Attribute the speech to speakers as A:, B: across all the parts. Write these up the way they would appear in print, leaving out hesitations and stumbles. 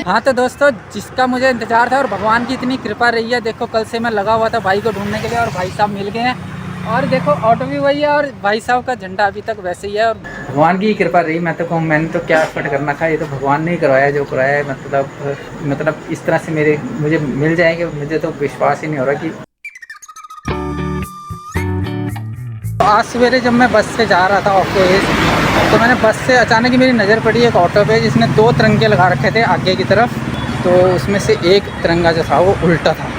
A: हाँ तो दोस्तों, जिसका मुझे इंतज़ार था और भगवान की इतनी कृपा रही है, देखो कल से मैं लगा हुआ था भाई को ढूंढने के लिए और भाई साहब मिल गए हैं। और देखो ऑटो भी वही है और भाई साहब का झंडा अभी तक वैसे ही है। और भगवान की कृपा रही, मैं तो कहूँ मैंने तो क्या एफर्ट करना था, ये तो भगवान ने ही करवाया जो कराया है। मतलब इस तरह से मुझे मिल जाएंगे, मुझे तो विश्वास ही नहीं हो रहा कि आज सवेरे जब मैं बस से जा रहा था ऑफिस, तो मैंने बस से अचानक ही मेरी नज़र पड़ी एक ऑटो पे जिसने 2 तिरंगे लगा रखे थे आगे की तरफ। तो उसमें से एक तिरंगा जो था वो उल्टा था।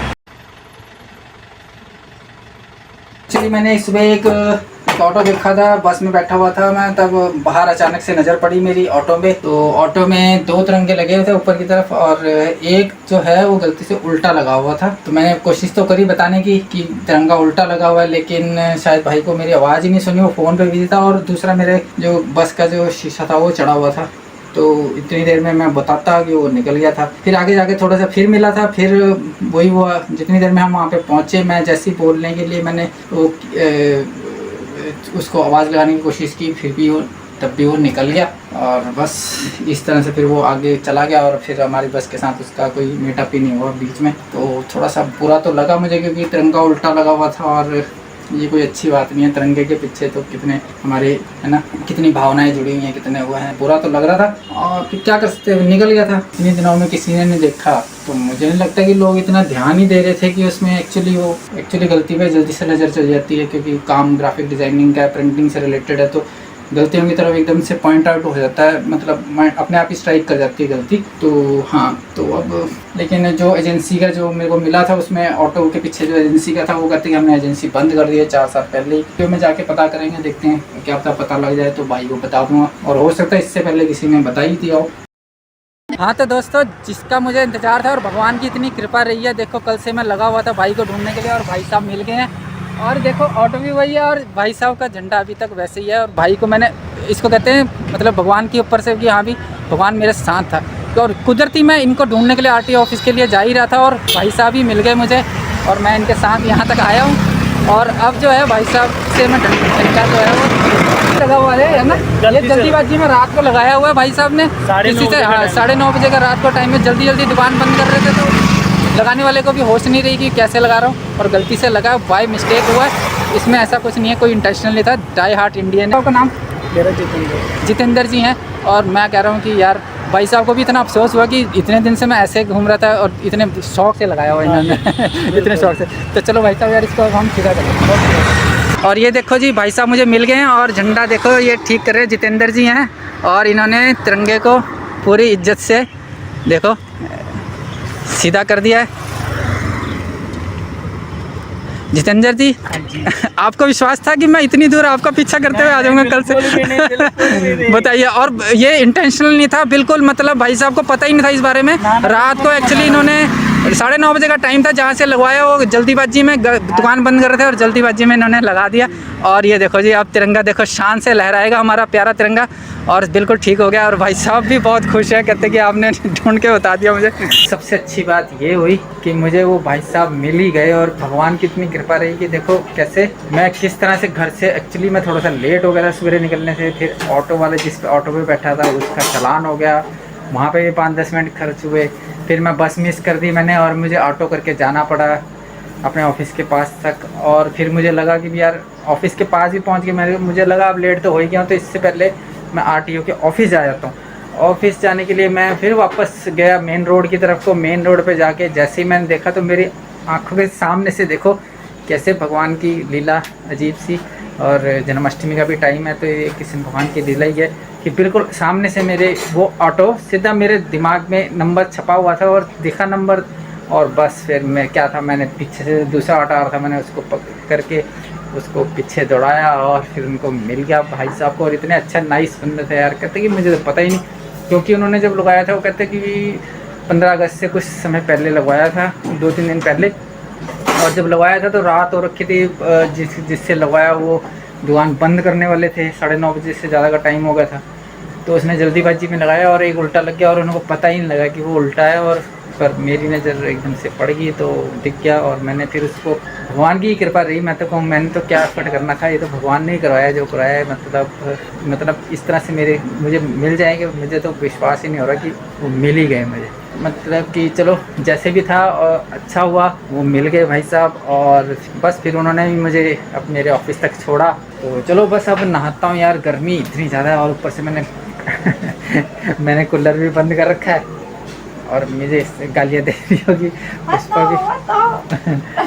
A: एक्चुअली मैंने सुबह एक ऑटो देखा था, बस में बैठा हुआ था मैं, तब बाहर अचानक से नज़र पड़ी मेरी ऑटो में। तो ऑटो में 2 तिरंगे लगे हुए थे ऊपर की तरफ और एक जो है वो गलती से उल्टा लगा हुआ था। तो मैंने कोशिश तो करी बताने की कि तिरंगा उल्टा लगा हुआ है, लेकिन शायद भाई को मेरी आवाज़ ही नहीं सुनी, वो फ़ोन पे बिजी था। और दूसरा मेरे जो बस का जो शीशा था वो चढ़ा हुआ था। तो इतनी देर में मैं बताता कि वो निकल गया था। फिर आगे जाके थोड़ा सा फिर मिला था, फिर वही हुआ। जितनी देर में हम वहाँ पे पहुँचे, मैं जैसे ही बोलने के लिए मैंने वो उसको आवाज़ लगाने की कोशिश की, फिर भी वो तब भी वो निकल गया। और बस इस तरह से फिर वो आगे चला गया और फिर हमारी बस के साथ उसका कोई मीटअप ही नहीं हुआ बीच में। तो थोड़ा सा बुरा तो लगा मुझे, क्योंकि तिरंगा उल्टा लगा हुआ था और ये कोई अच्छी बात नहीं है। तिरंगे के पीछे तो कितने हमारे है ना, कितनी भावनाएं जुड़ी हुई हैं, कितने हुआ है। बुरा तो लग रहा था और फिर क्या कर सकते, निकल गया था। इतने दिनों में किसी ने नहीं देखा, तो मुझे नहीं लगता कि लोग इतना ध्यान ही दे रहे थे कि उसमें एक्चुअली गलती पे जल्दी से नज़र चल जाती है, क्योंकि काम ग्राफिक डिज़ाइनिंग का, प्रिंटिंग से रिलेटेड है। तो गलतियों की तरफ एकदम से पॉइंट आउट हो जाता है, मतलब माइंड अपने आप ही स्ट्राइक कर जाती है गलती। तो हाँ, तो अब लेकिन जो एजेंसी का जो मेरे को मिला था, उसमें ऑटो के पीछे जो एजेंसी का था वो कहते हैं कि हमने एजेंसी बंद कर दी है 4 साल पहले ही। तो मैं जाके पता करेंगे, देखते हैं क्या पता लग जाए तो भाई को बता दूंगा, और हो सकता है इससे पहले किसी ने बता ही दिया हो। हाँ तो दोस्तों, जिसका मुझे इंतज़ार था और भगवान की इतनी कृपा रही है, देखो कल से मैं लगा हुआ था भाई को ढूंढने के लिए और भाई साहब मिल गए हैं। और देखो ऑटो भी वही है और भाई साहब का झंडा अभी तक वैसे ही है। और भाई को मैंने, इसको कहते हैं मतलब भगवान के ऊपर से कि हाँ भी भगवान मेरे साथ था। और कुदरती मैं इनको ढूंढने के लिए आरटीओ ऑफिस के लिए जा ही रहा था और भाई साहब ही मिल गए मुझे, और मैं इनके साथ यहाँ तक आया हूँ। और अब जो है भाई साहब से मैं झंडा जो है वो लगा हुआ है ना, ये जल्दीबाजी में रात को लगाया हुआ है भाई साहब ने। किसी से 9:30 बजे का रात को टाइम में जल्दी दुकान बंद कर रहे थे, तो लगाने वाले को भी होश नहीं रही कि कैसे लगा रहा हूँ, और गलती से लगा, बाय मिस्टेक हुआ है। इसमें ऐसा कुछ नहीं है, कोई इंटेंशनल नहीं था। डाई हार्ट इंडियन है। आपका नाम? मेरा जितेंद्र जी हैं। और मैं कह रहा हूँ कि यार भाई साहब को भी इतना अफसोस हुआ कि इतने दिन से मैं ऐसे घूम रहा था और इतने शौक से लगाया हुआ इन्होंने इतने शौक से। तो चलो भाई साहब यार, इसको हम सीधा करें। और ये देखो जी, भाई साहब मुझे मिल गए हैं और झंडा देखो ये ठीक कर रहे हैं, जितेंद्र जी हैं। और इन्होंने तिरंगे को पूरी इज्जत से देखो सीधा कर दिया है। जितेंद्र जी, आपको विश्वास था कि मैं इतनी दूर आपका पीछा करते हुए आ जाऊंगा कल से? बताइए। और ये इंटेंशनल नहीं था बिल्कुल, मतलब भाई साहब को पता ही नहीं था इस बारे में। रात को एक्चुअली इन्होंने 9:30 बजे का टाइम था जहाँ से लगवाया, वो जल्दीबाजी में दुकान बंद कर रहे थे और जल्दीबाजी में इन्होंने लगा दिया। और ये देखो जी, अब तिरंगा देखो शान से लहराएगा हमारा प्यारा तिरंगा, और बिल्कुल ठीक हो गया। और भाई साहब भी बहुत खुश है, कहते कि आपने ढूंढ के बता दिया मुझे। सबसे अच्छी बात ये हुई कि मुझे वो भाई साहब मिल ही गए, और भगवान की इतनी कृपा रही कि देखो कैसे मैं किस तरह से घर से, एक्चुअली मैं थोड़ा सा लेट हो गया था सवेरे निकलने से। फिर ऑटो वाले जिस पे ऑटो पे बैठा था उसका चालान हो गया, वहाँ पे भी 5-10 मिनट खर्च हुए। फिर मैं बस मिस कर दी मैंने और मुझे ऑटो करके जाना पड़ा अपने ऑफिस के पास तक। और फिर मुझे लगा कि यार ऑफिस के पास भी पहुँच गए, मुझे लगा अब लेट तो हो ही गया हूँ, तो इससे पहले मैं आरटीओ के ऑफिस जा जाता हूँ। ऑफिस जाने के लिए मैं फिर वापस गया मेन रोड की तरफ को। मेन रोड पे जाके जैसे ही मैंने देखा तो मेरी आंखों के सामने से देखो कैसे भगवान की लीला अजीब सी, और जन्माष्टमी का भी टाइम है तो ये किसी भगवान की लीला ही है कि बिल्कुल सामने से मेरे वो ऑटो सीधा मेरे दिमाग में नंबर छपा हुआ था और दिखा नंबर। और बस फिर मैं क्या था, मैंने पीछे से दूसरा ऑटो आ रहा था, मैंने उसको पकड़ करके उसको पीछे दौड़ाया और फिर उनको मिल गया भाई साहब को। और इतने अच्छा नाइस बंदे थे यार, कहते कि मुझे तो पता ही नहीं, क्योंकि उन्होंने जब लगवाया था वो कहते कि 15 अगस्त से कुछ समय पहले लगवाया था, 2-3 दिन पहले। और जब लगवाया था तो रात हो रखी थी, जिससे लगवाया वो दुकान बंद करने वाले थे, 9:30 बजे से ज़्यादा का टाइम हो गया था। तो उसने जल्दीबाजी में लगाया और एक उल्टा लग गया, और उनको पता ही नहीं लगा कि वो उल्टा है। और पर मेरी नज़र एकदम से पड़ गई तो दिख गया, और मैंने फिर उसको, भगवान की कृपा रही, मैं तो कहूँ मैंने तो क्या एफर्ट करना था, ये तो भगवान ने ही करवाया जो कराया है। मतलब इस तरह से मुझे मिल जाएंगे, मुझे तो विश्वास ही नहीं हो रहा कि वो मिल ही गए मुझे। मतलब कि चलो जैसे भी था और अच्छा हुआ वो मिल गए भाई साहब। और बस फिर उन्होंने भी मुझे अब मेरे ऑफिस तक छोड़ा। तो चलो बस अब नहाता हूँ यार, गर्मी इतनी ज़्यादा है और ऊपर से मैंने मैंने कूलर भी बंद कर रखा है और मुझे इससे गालियाँ दे रही होगी पुष्पा भी।